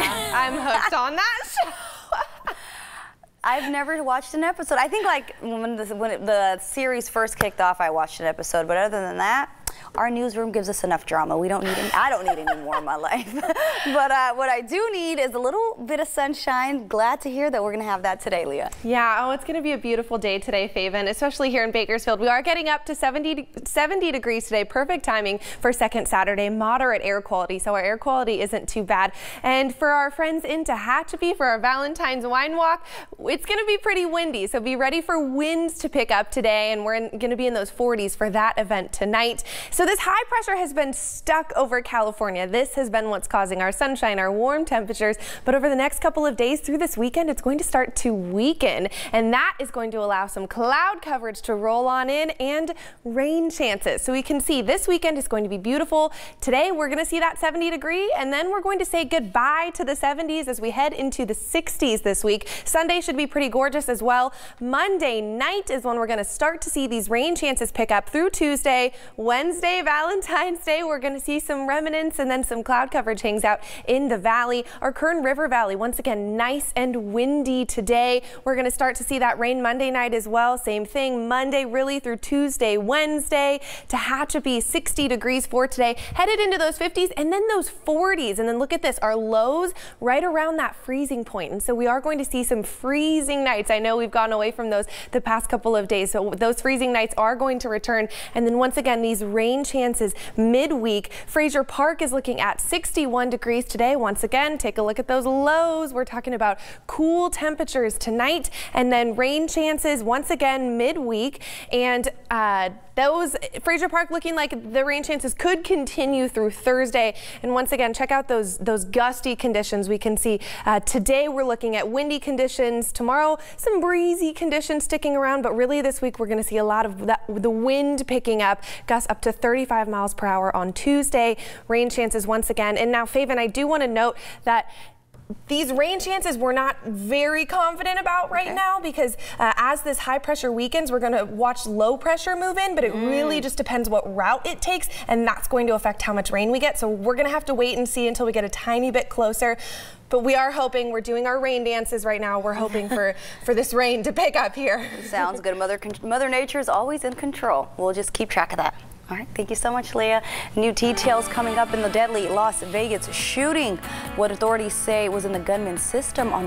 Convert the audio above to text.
I'm hooked on that show. I've never watched an episode. I think like when the series first kicked off, I watched an episode, but other than that, our newsroom gives us enough drama. We don't need any, I don't need any more in my life. But what I do need is a little bit of sunshine. Glad to hear that we're going to have that today, Leah. Yeah, oh, it's going to be a beautiful day today, Faven, especially here in Bakersfield. We are getting up to 70 degrees today. Perfect timing for second Saturday. Moderate air quality, so our air quality isn't too bad. And for our friends in Tehachapi for our Valentine's wine walk, it's going to be pretty windy, so be ready for winds to pick up today, and we're going to be in those 40s for that event tonight. So this high pressure has been stuck over California. This has been what's causing our sunshine, our warm temperatures, but over the next couple of days through this weekend, it's going to start to weaken, and that is going to allow some cloud coverage to roll on in and rain chances. So we can see this weekend is going to be beautiful. Today we're going to see that 70 degree, and then we're going to say goodbye to the 70s as we head into the 60s this week. Sunday should be pretty gorgeous as well. Monday night is when we're going to start to see these rain chances pick up through Tuesday. Wednesday, Valentine's Day, we're going to see some remnants, and then some cloud coverage hangs out in the valley. Our Kern River Valley, once again, nice and windy today. We're going to start to see that rain Monday night as well. Same thing Monday really through Tuesday, Wednesday. Tehachapi, 60 degrees for today. Headed into those 50s and then those 40s. And then look at this, our lows right around that freezing point. And so we are going to see some freezing nights. I know we've gone away from those the past couple of days, so those freezing nights are going to return. And then once again, these rain chances midweek. Fraser Park is looking at 61 degrees today. Once again, take a look at those lows. We're talking about cool temperatures tonight, and then rain chances once again midweek. And those Fraser Park looking like the rain chances could continue through Thursday. And once again, check out those gusty conditions. We can see today we're looking at windy conditions. Tomorrow, some breezy conditions sticking around, but really this week we're going to see a lot of the wind picking up, gusts up to 35 miles per hour on Tuesday. Rain chances once again. And now, Faven, I do want to note that these rain chances we're not very confident about right now, because as this high pressure weakens, we're going to watch low pressure move in, but it really just depends what route it takes, and that's going to affect how much rain we get. So we're going to have to wait and see until we get a tiny bit closer. But we are hoping, we're doing our rain dances right now. We're hoping for this rain to pick up here. Sounds good. Mother Nature is always in control. We'll just keep track of that. All right, thank you so much, Leah. New details coming up in the deadly Las Vegas shooting. What authorities say was in the gunman's system on the